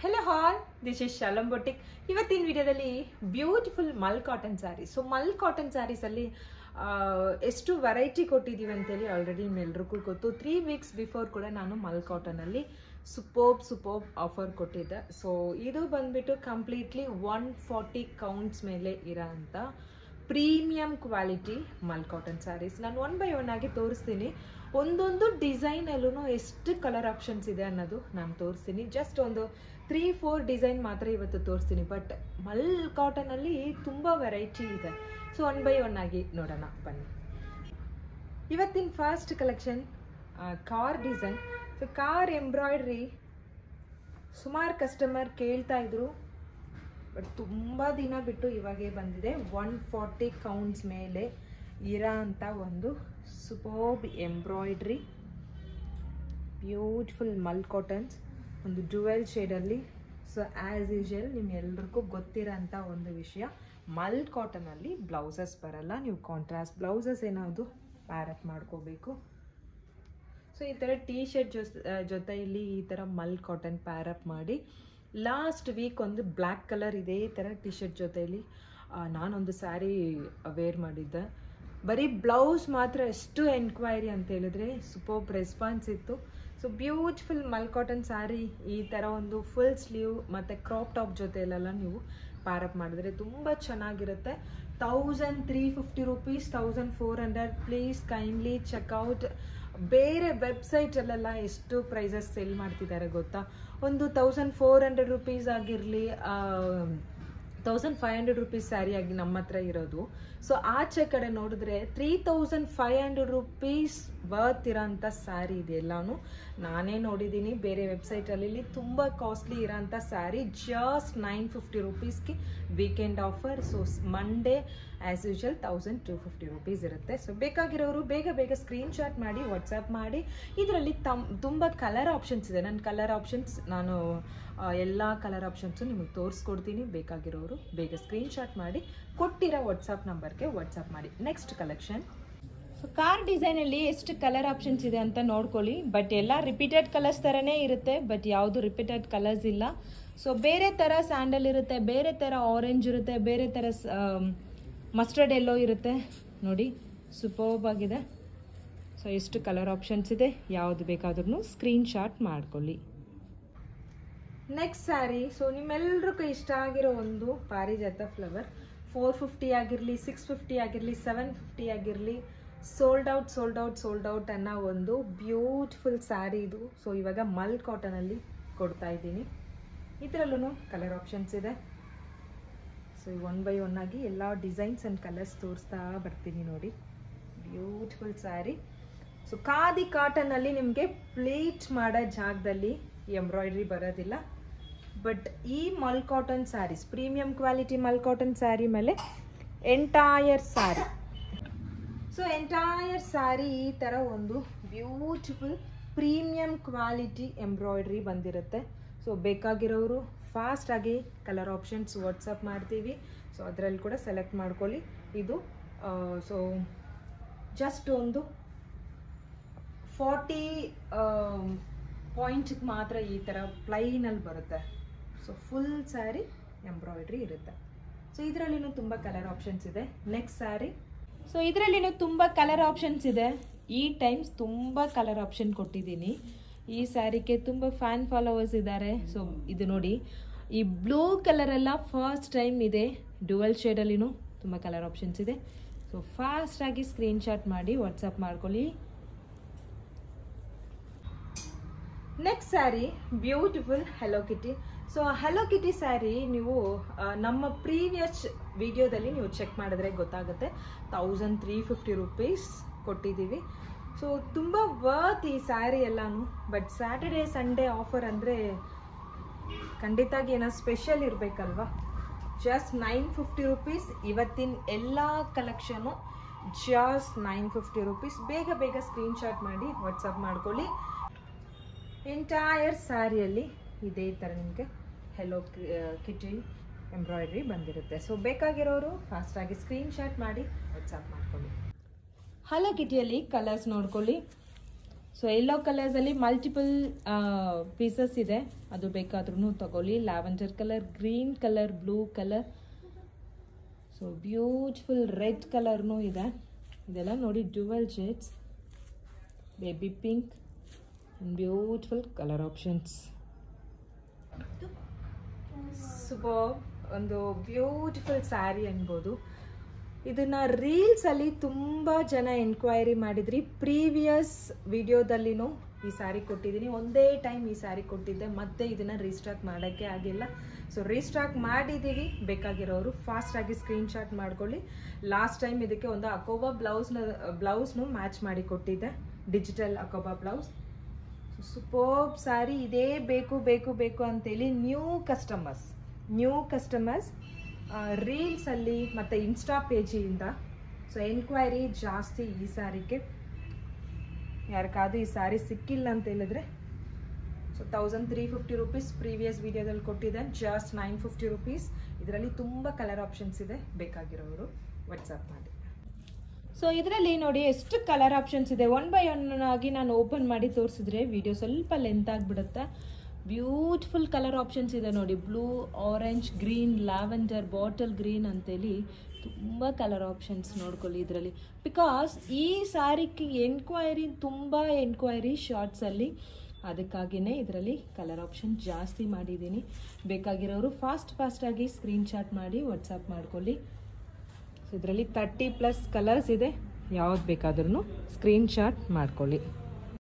Hello all, this is Shalam Boutique. ಇವತ್ತಿನ ವಿಡಿಯೋದಲ್ಲಿ beautiful mul cotton saris. So mul cotton saris ಅಲ್ಲಿ ಎಷ್ಟು ವೆರೈಟಿ ಕೊಟ್ಟಿದ್ದೀವಿ ಅಂತೇಳಿ ಆಲ್ರೆಡಿ ನಿಮ್ಮೆಲ್ಲರಿಗೂ ಗೊತ್ತು. 3 weeks ಬಿಫೋರ್ ಕೂಡ ನಾನು ಮಲ್ ಕಾಟನ್ ಅಲ್ಲಿ ಸೂಪರ್ಬ್ ಆಫರ್ ಕೊಟ್ಟಿದ್ದೆ. ಸೊ ಇದು ಬಂದ್ಬಿಟ್ಟು ಕಂಪ್ಲೀಟ್ಲಿ 140 ಕೌಂಟ್ಸ್ ಮೇಲೆ ಇರೋಂಥ premium quality mul cotton saris. ನಾನು 1 by 1 ಆಗಿ ತೋರಿಸ್ತೀನಿ. ಒಂದೊಂದು ಡಿಸೈನ್ ಅಲ್ಲೂ ಎಷ್ಟು ಕಲರ್ ಆಪ್ಷನ್ಸ್ ಇದೆ ಅನ್ನೋದು ನಾನು ತೋರಿಸ್ತೀನಿ. ಜಸ್ಟ್ ಒಂದು 3-4 ಡಿಸೈನ್ ಮಾತ್ರ ಇವತ್ತು ತೋರಿಸ್ತೀನಿ. ಬಟ್ ಮಲ್ ಕಾಟನ್ ಅಲ್ಲಿ ತುಂಬಾ ವೆರೈಟಿ ಇದೆ. ಸೊ 1 by 1 ಆಗಿ ನೋಡೋಣ ಬನ್ನಿ. ಇವತ್ತಿನ first collection car design. So car embroidery ಸುಮಾರು ಕಸ್ಟಮರ್ ಕೇಳ್ತಾ ಇದ್ರು, ಬಟ್ ತುಂಬಾ ದಿನ ಬಿಟ್ಟು ಇವಾಗೇ ಬಂದಿದೆ. 140 ಕೌಂಟ್ಸ್ ಮೇಲೆ ಇರೋ ಅಂತ ಒಂದು ಸೂಪರ್ಬ್ ಎಂಬ್ರಾಯ್ಡ್ರಿ ಬ್ಯೂಟಿಫುಲ್ ಮಲ್ ಕಾಟನ್ಸ್, ಒಂದು ಡ್ಯುವೆಲ್ ಶೇಡಲ್ಲಿ. ಸೊ ಆ್ಯಸ್ ಯೂಶುವಲ್ ನಿಮ್ಗೆಲ್ರಿಗೂ ಗೊತ್ತಿರೋ ಅಂಥ ಒಂದು ವಿಷಯ, ಮಲ್ ಕಾಟನಲ್ಲಿ ಬ್ಲೌಸಸ್ ಬರಲ್ಲ. ನೀವು ಕಾಂಟ್ರಾಸ್ಟ್ ಬ್ಲೌಸಸ್ ಏನಾದ್ರು ಪ್ಯಾರಪ್ ಮಾಡ್ಕೋಬೇಕು. ಸೊ ಈ ಥರ ಟೀ ಶರ್ಟ್ ಜೊತೆ ಇಲ್ಲಿ ಈ ಥರ ಮಲ್ ಕಾಟನ್ ಪ್ಯಾರಪ್ ಮಾಡಿ. ಲಾಸ್ಟ್ ವೀಕ್ ಒಂದು ಬ್ಲ್ಯಾಕ್ ಕಲರ್ ಇದೇ ಥರ ಟೀ ಶರ್ಟ್ ಜೊತೆಯಲ್ಲಿ ನಾನೊಂದು ಸ್ಯಾರಿ ವೇರ್ ಮಾಡಿದ್ದೆ. ಬರೀ ಬ್ಲೌಸ್ ಮಾತ್ರ ಎಷ್ಟು ಎನ್ಕ್ವೈರಿ ಅಂತ ಹೇಳಿದ್ರೆ ಸೂಪರ್ಬ್ ರೆಸ್ಪಾನ್ಸ್ ಇತ್ತು. So beautiful mul cotton sari ಈ ಥರ ಒಂದು ಫುಲ್ ಸ್ಲೀವ್ ಮತ್ತು ಕ್ರಾಪ್ ಟಾಪ್ ಜೊತೆಯಲ್ಲೆಲ್ಲ ನೀವು ಪ್ಯಾರಪ್ ಮಾಡಿದ್ರೆ ತುಂಬ ಚೆನ್ನಾಗಿರುತ್ತೆ. 1350 rupees, 1400. Please kindly checkout. ಬೇರೆ ವೆಬ್ಸೈಟಲ್ಲೆಲ್ಲ ಎಷ್ಟು ಪ್ರೈಸಸ್ ಸೆಲ್ ಮಾಡ್ತಿದ್ದಾರೆ ಗೊತ್ತಾ? ಒಂದು 1400 rupees ಆಗಿರಲಿ, 1500 rupees ಸ್ಯಾರಿ ಆಗಿ ನಮ್ಮ ಹತ್ರ ಇರೋದು. ಸೊ ಆಚೆ ಕಡೆ ನೋಡಿದ್ರೆ 3500 rupees ವರ್ತ್ ಇರೋಂಥ ಸ್ಯಾರಿ ಇದೆ ಎಲ್ಲಾನು. ನಾನೇ ನೋಡಿದ್ದೀನಿ ಬೇರೆ ವೆಬ್ಸೈಟಲ್ಲಿ ತುಂಬ ಕಾಸ್ಟ್ಲಿ ಇರೋಂಥ ಸ್ಯಾರಿ ಜಸ್ಟ್ 950 rupeesಗೆ weekend offer. So Monday as usual 1250 rupees ಇರುತ್ತೆ. ಸೊ ಬೇಕಾಗಿರೋರು ಬೇಗ ಸ್ಕ್ರೀನ್ ಶಾಟ್ ಮಾಡಿ ವಾಟ್ಸಪ್ ಮಾಡಿ. ಇದರಲ್ಲಿ ತುಂಬ ಕಲರ್ ಆಪ್ಷನ್ಸ್ ಇದೆ. ನನ್ನ ಕಲರ್ ಆಪ್ಷನ್ಸ್ ನಾನು ಎಲ್ಲ ಕಲರ್ ಆಪ್ಷನ್ಸು ನಿಮಗೆ ತೋರಿಸ್ಕೊಡ್ತೀನಿ. ಬೇಕಾಗಿರೋರು ಬೇಗ ಸ್ಕ್ರೀನ್ ಶಾಟ್ ಮಾಡಿ ಕೊಟ್ಟಿರೋ ವಾಟ್ಸಪ್ ನಂಬರ್ಗೆ ವಾಟ್ಸಪ್ ಮಾಡಿ. Next collection. ಸೊ ಕಾರ್ ಡಿಸೈನಲ್ಲಿ ಎಷ್ಟು ಕಲರ್ ಆಪ್ಷನ್ಸ್ ಇದೆ ಅಂತ ನೋಡ್ಕೊಳ್ಳಿ. ಬಟ್ ಎಲ್ಲ ರಿಪೀಟೆಡ್ ಕಲರ್ಸ್ ಥರನೇ ಇರುತ್ತೆ, ಬಟ್ ಯಾವುದು ರಿಪೀಟೆಡ್ ಕಲರ್ಸ್ ಇಲ್ಲ. ಸೊ ಬೇರೆ ಥರ ಸ್ಯಾಂಡಲ್ ಇರುತ್ತೆ, ಬೇರೆ ಥರ ಆರೆಂಜ್ ಇರುತ್ತೆ, ಬೇರೆ ಥರ ಮಸ್ಟರ್ಡ್ ಎಲ್ಲೋ ಇರುತ್ತೆ. ನೋಡಿ ಸೂಪರ್ಬ್ ಆಗಿದೆ. ಸೊ ಎಷ್ಟು ಕಲರ್ ಆಪ್ಷನ್ಸ್ ಇದೆ, ಯಾವುದು ಬೇಕಾದ್ರೂ ಸ್ಕ್ರೀನ್ ಶಾಟ್ ಮಾಡ್ಕೊಳ್ಳಿ. ನೆಕ್ಸ್ಟ್ ಸ್ಯಾರಿ. ಸೊ ನಿಮ್ಮೆಲ್ರಿಗೂ ಇಷ್ಟ ಆಗಿರೋ ಒಂದು ಪಾರಿಜಾತ ಫ್ಲವರ್. 450 ಆಗಿರಲಿ, 650 ಆಗಿರಲಿ, 750 ಆಗಿರಲಿ, ಸೋಲ್ಡ್ ಔಟ್ ಅನ್ನೋ ಒಂದು ಬ್ಯೂಟಿಫುಲ್ ಸ್ಯಾರಿ ಇದು. ಸೊ ಇವಾಗ ಮಲ್ ಕಾಟನಲ್ಲಿ ಕೊಡ್ತಾ ಇದ್ದೀನಿ. ಇದರಲ್ಲೂ ಕಲರ್ ಆಪ್ಷನ್ಸ್ ಇದೆ. ಸೊ 1 by 1 ಆಗಿ ಎಲ್ಲ ಡಿಸೈನ್ಸ್ ಆ್ಯಂಡ್ ಕಲರ್ಸ್ ತೋರಿಸ್ತಾ ಬರ್ತೀನಿ ನೋಡಿ. ಬ್ಯೂಟಿಫುಲ್ ಸ್ಯಾರಿ. ಸೊ ಖಾದಿ ಕಾಟನಲ್ಲಿ ನಿಮಗೆ ಪ್ಲೇಟ್ ಮಾಡೋ ಜಾಗದಲ್ಲಿ ಎಂಬ್ರಾಯ್ಡ್ರಿ ಬರೋದಿಲ್ಲ. ಬಟ್ ಈ mul cotton saris premium quality mul cotton sari ಮೇಲೆ entire sari. So entire sari ಈ ಥರ ಒಂದು ಬ್ಯೂಟಿಫುಲ್ ಪ್ರೀಮಿಯಂ ಕ್ವಾಲಿಟಿ ಎಂಬ್ರಾಯ್ಡ್ರಿ ಬಂದಿರುತ್ತೆ. ಸೊ ಬೇಕಾಗಿರೋರು ಫಾಸ್ಟಾಗಿ ಕಲರ್ ಆಪ್ಷನ್ಸ್ ವಾಟ್ಸಪ್ ಮಾಡ್ತೀವಿ. ಸೊ ಅದರಲ್ಲಿ ಕೂಡ ಸೆಲೆಕ್ಟ್ ಮಾಡ್ಕೊಳ್ಳಿ. ಇದು ಸೊ ಜಸ್ಟ್ ಒಂದು 40 ಪಾಯಿಂಟ್ಗೆ ಮಾತ್ರ ಈ ಥರ ಪ್ಲೈನಲ್ಲಿ ಬರುತ್ತೆ. ಸೊ ಫುಲ್ ಸ್ಯಾರಿ ಎಂಬ್ರಾಯ್ಡ್ರಿ ಇರುತ್ತೆ. ಸೊ ಇದರಲ್ಲಿನೂ ತುಂಬ ಕಲರ್ ಆಪ್ಷನ್ಸ್ ಇದೆ. ನೆಕ್ಸ್ಟ್ ಸ್ಯಾರಿ. ಸೊ ಇದರಲ್ಲಿನೂ ತುಂಬ ಕಲರ್ ಆಪ್ಷನ್ಸ್ ಇದೆ. ಈ ಟೈಮ್ಸ್ ತುಂಬ ಕಲರ್ ಆಪ್ಷನ್ ಕೊಟ್ಟಿದ್ದೀನಿ. ಈ ಸ್ಯಾರಿಗೆ ತುಂಬ ಫ್ಯಾನ್ ಫಾಲೋವರ್ಸ್ ಇದ್ದಾರೆ. ಸೊ ಇದು ನೋಡಿ, ಈ ಬ್ಲೂ ಕಲರ್ ಎಲ್ಲ ಫಸ್ಟ್ ಟೈಮ್ ಇದೆ. ಡ್ಯುವೆಲ್ ಶೇಡಲ್ಲಿನೂ ತುಂಬ ಕಲರ್ ಆಪ್ಷನ್ಸ್ ಇದೆ. ಸೊ ಫಾಸ್ಟಾಗಿ ಸ್ಕ್ರೀನ್ ಶಾಟ್ ಮಾಡಿ ವಾಟ್ಸಪ್ ಮಾಡ್ಕೊಳ್ಳಿ. Next sari beautiful hello Kitty. So hello Kitty sari ನೀವು ನಮ್ಮ ಪ್ರೀವಿಯಸ್ ವಿಡಿಯೋದಲ್ಲಿ ನೀವು ಚೆಕ್ ಮಾಡಿದ್ರೆ ಗೊತ್ತಾಗುತ್ತೆ. 1350 rupees ಕೊಟ್ಟಿದ್ದೀವಿ. ಸೊ ತುಂಬ ವರ್ತ್ ಈ ಸ್ಯಾರಿ ಎಲ್ಲಾನು. ಬಟ್ ಸ್ಯಾಟರ್ಡೇ ಸಂಡೇ ಆಫರ್ ಅಂದರೆ ಖಂಡಿತಾಗಿ ಏನೋ ಸ್ಪೆಷಲ್ ಇರಬೇಕಲ್ವಾ. Just 950 rupees. ಇವತ್ತಿನ ಎಲ್ಲ ಕಲೆಕ್ಷನು ಜಸ್ಟ್ 950 rupees. ಬೇಗ ಸ್ಕ್ರೀನ್ ಶಾಟ್ ಮಾಡಿ ವಾಟ್ಸಪ್ ಮಾಡ್ಕೊಳ್ಳಿ. ಎಂಟೈರ್ ಸ್ಯಾರಿಯಲ್ಲಿ ಇದೇ ಥರ ನಿಮಗೆ ಹೆಲೋ ಕಿಟಿ ಎಂಬ್ರಾಯ್ಡ್ರಿ ಬಂದಿರುತ್ತೆ. ಸೊ ಬೇಕಾಗಿರೋರು ಫಾಸ್ಟಾಗಿ ಸ್ಕ್ರೀನ್ ಶಾಟ್ ಮಾಡಿ ವಾಟ್ಸಪ್ ಮಾಡ್ಕೊಳ್ಳಿ. ಹೆಲೋ ಕಿಟಿಯಲ್ಲಿ ಕಲರ್ಸ್ ನೋಡ್ಕೊಳ್ಳಿ. ಸೊ ಯೆಲ್ಲೋ ಕಲರ್ಸಲ್ಲಿ ಮಲ್ಟಿಪಲ್ ಪೀಸಸ್ ಇದೆ, ಅದು ಬೇಕಾದ್ರೂ ತಗೊಳ್ಳಿ. Lavender colour, green colour, blue colour, so beautiful red ಕಲರ್ನೂ ಇದೆ. ಇದೆಲ್ಲ ನೋಡಿ dual shades, baby pink, beautiful colour options. Super, ಒಂದು ಬ್ಯೂಟಿಫುಲ್ ಸ್ಯಾರಿ ಅನ್ಬೋದು. ಇದನ್ನ ರೀಲ್ಸ್ ಅಲ್ಲಿ ತುಂಬಾ ಜನ ಎನ್ಕ್ವೈರಿ ಮಾಡಿದ್ರಿ. ಪ್ರೀವಿಯಸ್ ವಿಡಿಯೋದಲ್ಲಿನೂ ಈ ಸ್ಯಾರಿ ಕೊಟ್ಟಿದ್ದೀನಿ, ಒಂದೇ ಟೈಮ್ ಈ ಸ್ಯಾರಿ ಕೊಟ್ಟಿದ್ದೆ, ಮತ್ತೆ ಇದನ್ನ ರೀಸ್ಟಾಕ್ ಮಾಡೋಕ್ಕೆ ಆಗಿಲ್ಲ. ಸೊ ರೀಸ್ಟಾಕ್ ಮಾಡಿದ್ದೀವಿ, ಬೇಕಾಗಿರೋರು ಫಾಸ್ಟ್ ಆಗಿ ಸ್ಕ್ರೀನ್ ಶಾಟ್ ಮಾಡ್ಕೊಳ್ಳಿ. ಲಾಸ್ಟ್ ಟೈಮ್ ಇದಕ್ಕೆ ಒಂದು ಅಕೋಬಾ ಬ್ಲೌಸ್ನು ಮ್ಯಾಚ್ ಮಾಡಿ ಕೊಟ್ಟಿದ್ದೆ, ಡಿಜಿಟಲ್ ಅಕೋಬಾ ಬ್ಲೌಸ್. ಸೂಪರ್ಬ್ ಸ್ಯಾರಿ, ಇದೇ ಬೇಕು ಬೇಕು ಬೇಕು ಅಂತೇಳಿ ನ್ಯೂ ಕಸ್ಟಮರ್ಸ್ ರೀಲ್ಸ್ ಅಲ್ಲಿ ಮತ್ತೆ ಇನ್ಸ್ಟಾ ಪೇಜಿಂದ ಸೊ ಎನ್ಕ್ವೈರಿ ಜಾಸ್ತಿ ಈ ಸ್ಯಾರಿಗೆ. ಯಾರಿಗಾದ್ರೂ ಈ ಸ್ಯಾರಿ ಸಿಕ್ಕಿಲ್ಲ ಅಂತ ಹೇಳಿದ್ರೆ ಸೊ 1350 ರೂಪೀಸ್ ಪ್ರೀವಿಯಸ್ ವಿಡಿಯೋದಲ್ಲಿ ಕೊಟ್ಟಿದ್ದೆ, ಜಸ್ಟ್ 950 ರೂಪೀಸ್. ಇದರಲ್ಲಿ ತುಂಬ ಕಲರ್ ಆಪ್ಷನ್ಸ್ ಇದೆ, ಬೇಕಾಗಿರೋರು ವಾಟ್ಸಪ್ ಮಾಡಿ. ಸೊ ಇದರಲ್ಲಿ ನೋಡಿ ಎಷ್ಟು ಕಲರ್ ಆಪ್ಷನ್ಸ್ ಇದೆ. ಒನ್ ಬೈ ಒನ್ ಆಗಿ ನಾನು ಓಪನ್ ಮಾಡಿ ತೋರಿಸಿದ್ರೆ ವಿಡಿಯೋ ಸ್ವಲ್ಪ ಲೆಂತ್ ಆಗಿಬಿಡುತ್ತೆ. ಬ್ಯೂಟಿಫುಲ್ ಕಲರ್ ಆಪ್ಷನ್ಸ್ ಇದೆ ನೋಡಿ, blue, orange, green, lavender, bottle green ಅಂತೇಳಿ ತುಂಬ ಕಲರ್ ಆಪ್ಷನ್ಸ್ ನೋಡ್ಕೊಳ್ಳಿ ಇದರಲ್ಲಿ. ಬಿಕಾಸ್ ಈ ಸ್ಯಾರಿಗೆ ತುಂಬ ಎನ್ಕ್ವೈರಿ ಶಾರ್ಟ್ಸಲ್ಲಿ, ಅದಕ್ಕಾಗಿಯೇ ಇದರಲ್ಲಿ ಕಲರ್ ಆಪ್ಷನ್ ಜಾಸ್ತಿ ಮಾಡಿದ್ದೀನಿ. ಬೇಕಾಗಿರೋರು ಫಾಸ್ಟಾಗಿ ಸ್ಕ್ರೀನ್ ಶಾಟ್ ಮಾಡಿ ವಾಟ್ಸಪ್ ಮಾಡ್ಕೊಳ್ಳಿ. ಸೊ ಇದರಲ್ಲಿ 30+ ಕಲರ್ಸ್ ಇದೆ, ಯಾವ್ದು ಬೇಕಾದ್ರೂ ಸ್ಕ್ರೀನ್ ಶಾಟ್ ಮಾಡ್ಕೊಳ್ಳಿ.